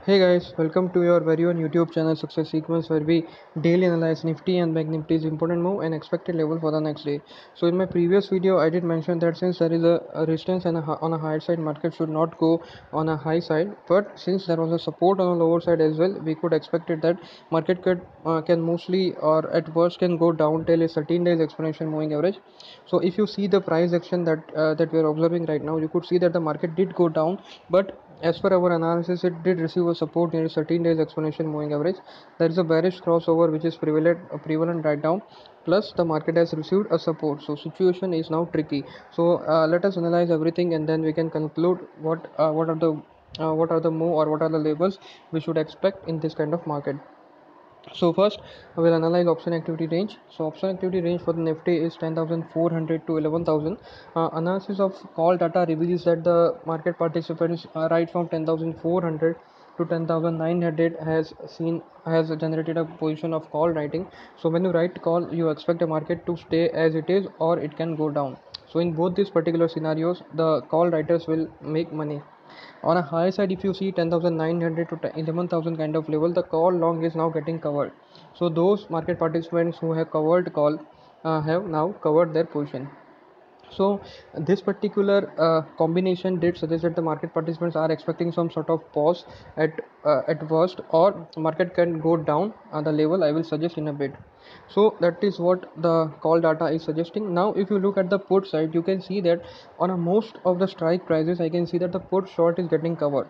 Hey guys, welcome to your very own YouTube channel Success Sequence where we daily analyze Nifty and Bank Nifty's important move and expected level for the next day. So in my previous video, I did mention that since there is a resistance and on a higher side, market should not go on a high side. But since there was a support on the lower side as well, we could expect it that market can mostly or at worst can go down till a 13 days exponential moving average. So if you see the price action that we are observing right now, you could see that the market did go down, but as per our analysis, it did receive a support near 13 days exponential moving average. There is a bearish crossover which is prevalent right now. Plus, the market has received a support. So, situation is now tricky. So, let us analyze everything and then we can conclude what are the move or what are the levels we should expect in this kind of market. So first I will analyze option activity range. So option activity range for the Nifty is 10,400 to 11,000. Analysis of call data reveals that the market participants right from 10,400 to 10,900 has generated a position of call writing. So when you write call, you expect the market to stay as it is or it can go down. So in both these particular scenarios, the call writers will make money. On a higher side, if you see 10,900 to 11,000 kind of level, the call long is now getting covered. So those market participants who have covered call have now covered their position. So this particular combination did suggest that the market participants are expecting some sort of pause at worst, or market can go down the level I will suggest in a bit. So that is what the call data is suggesting. Now if you look at the put side, you can see that on a most of the strike prices, I can see that the put short is getting covered.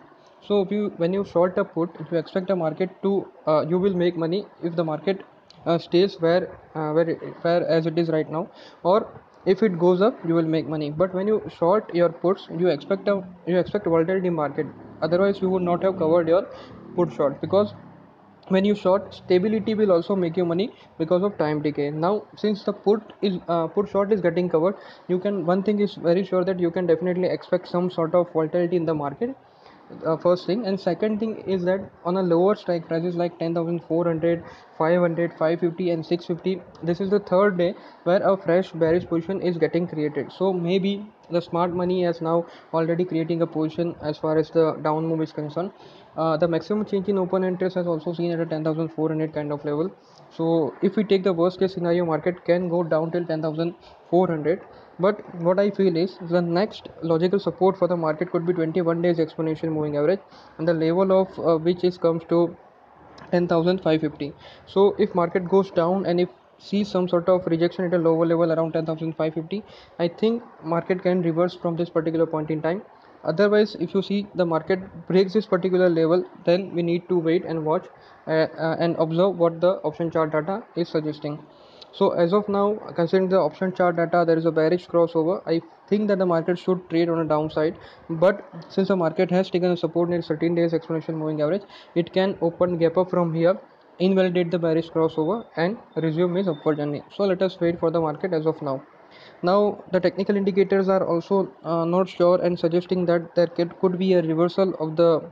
So if you when you short a put, if you expect the market to you will make money if the market stays where as it is right now, or if it goes up you will make money. But when you short your puts, you expect volatility in market, otherwise you would not have covered your put short, because when you short, stability will also make you money because of time decay. Now since the put short is getting covered, you can one thing is very sure that you can definitely expect some sort of volatility in the market, first thing. And second thing is that on a lower strike prices like 10,400, 500, 550 and 650, this is the third day where a fresh bearish position is getting created. So maybe the smart money is now already creating a position as far as the down move is concerned. The maximum change in open interest has also seen at a 10,400 kind of level. So if we take the worst case scenario, market can go down till 10,400. But what I feel is the next logical support for the market could be 21 days exponential moving average, and the level of which is comes to 10,550. So if market goes down and if sees some sort of rejection at a lower level around 10,550, I think market can reverse from this particular point in time. Otherwise, if you see the market breaks this particular level, then we need to wait and watch and observe what the option chart data is suggesting. So as of now, considering the option chart data, there is a bearish crossover. I think that the market should trade on a downside, but since the market has taken a support near 13 days exponential moving average, it can open gap up from here, invalidate the bearish crossover and resume its upward journey. So let us wait for the market as of now. Now the technical indicators are also not sure and suggesting that there could be a reversal of the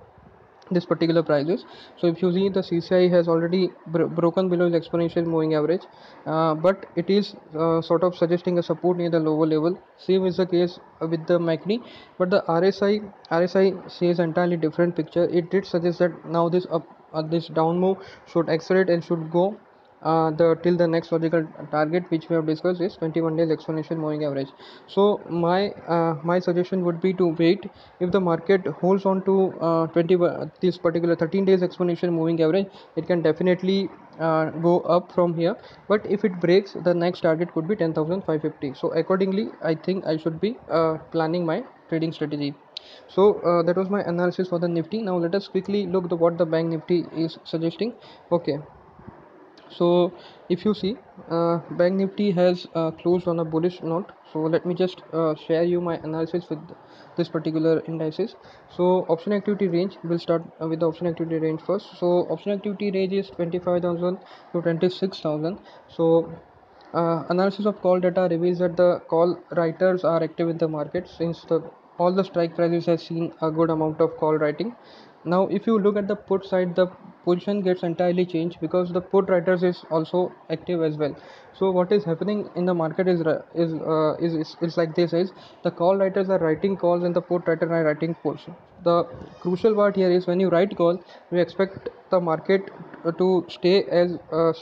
this particular prices. So if you see, the CCI has already broken below the exponential moving average, but it is sort of suggesting a support near the lower level. Same is the case with the MACD, but the RSI says entirely different picture. It did suggest that now this down move should accelerate and should go the till the next logical target which we have discussed is 21 days exponential moving average. So my suggestion would be to wait. If the market holds on to this particular 13 days exponential moving average, it can definitely go up from here. But if it breaks, the next target could be 10,550. So accordingly, I think I should be planning my trading strategy. So that was my analysis for the Nifty. Now let us quickly look the what the Bank Nifty is suggesting. Okay, so if you see, Bank Nifty has closed on a bullish note. So let me just share you my analysis with this particular indices. So option activity range, will start with the option activity range first. So option activity range is 25,000 to 26,000. So analysis of call data reveals that the call writers are active in the market since the all the strike prices have seen a good amount of call writing. Now if you look at the put side, the position gets entirely changed because the put writers is also active as well. So what is happening in the market is like this: is the call writers are writing calls and the put writers are writing puts. The crucial part here is when you write call, you expect the market to stay as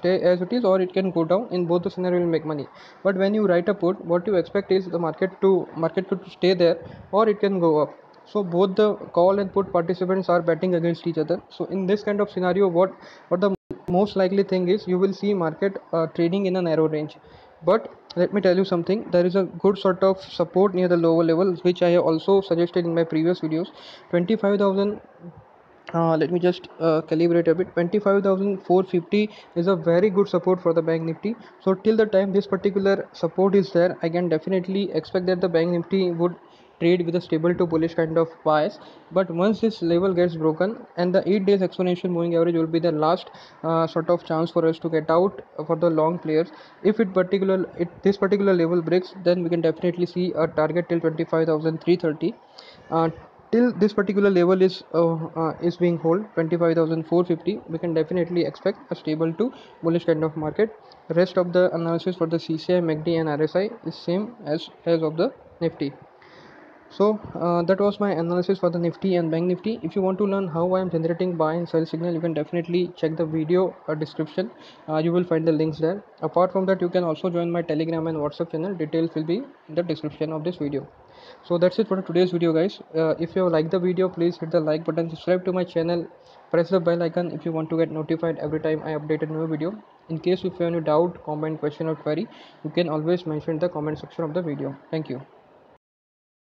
it is, or it can go down. In both the scenario you will make money. But when you write a put, what you expect is the market could stay there, or it can go up. So both the call and put participants are betting against each other. So in this kind of scenario, what the most likely thing is, you will see market trading in a narrow range. But let me tell you something: there is a good sort of support near the lower level, which I have also suggested in my previous videos. 25,000, let me just calibrate a bit. 25,450 is a very good support for the bank nifty. So till the time this particular support is there, I can definitely expect that the bank nifty would trade with a stable to bullish kind of bias. But once this level gets broken, and the 8 days exponential moving average will be the last sort of chance for us to get out for the long players. If this particular level breaks, then we can definitely see a target till 25,330. Till this particular level is being hold 25,450, we can definitely expect a stable to bullish kind of market. Rest of the analysis for the CCI, MACD and RSI is same as of the Nifty. So that was my analysis for the Nifty and Bank Nifty. If you want to learn how I am generating buy and sell signal, you can definitely check the video description. You will find the links there. Apart from that, you can also join my Telegram and WhatsApp channel. Details will be in the description of this video. So that's it for today's video, guys. If you have liked the video, please hit the like button, subscribe to my channel, press the bell icon if you want to get notified every time I update a new video. In case if you have any doubt, comment, question or query, you can always mention in the comment section of the video. Thank you.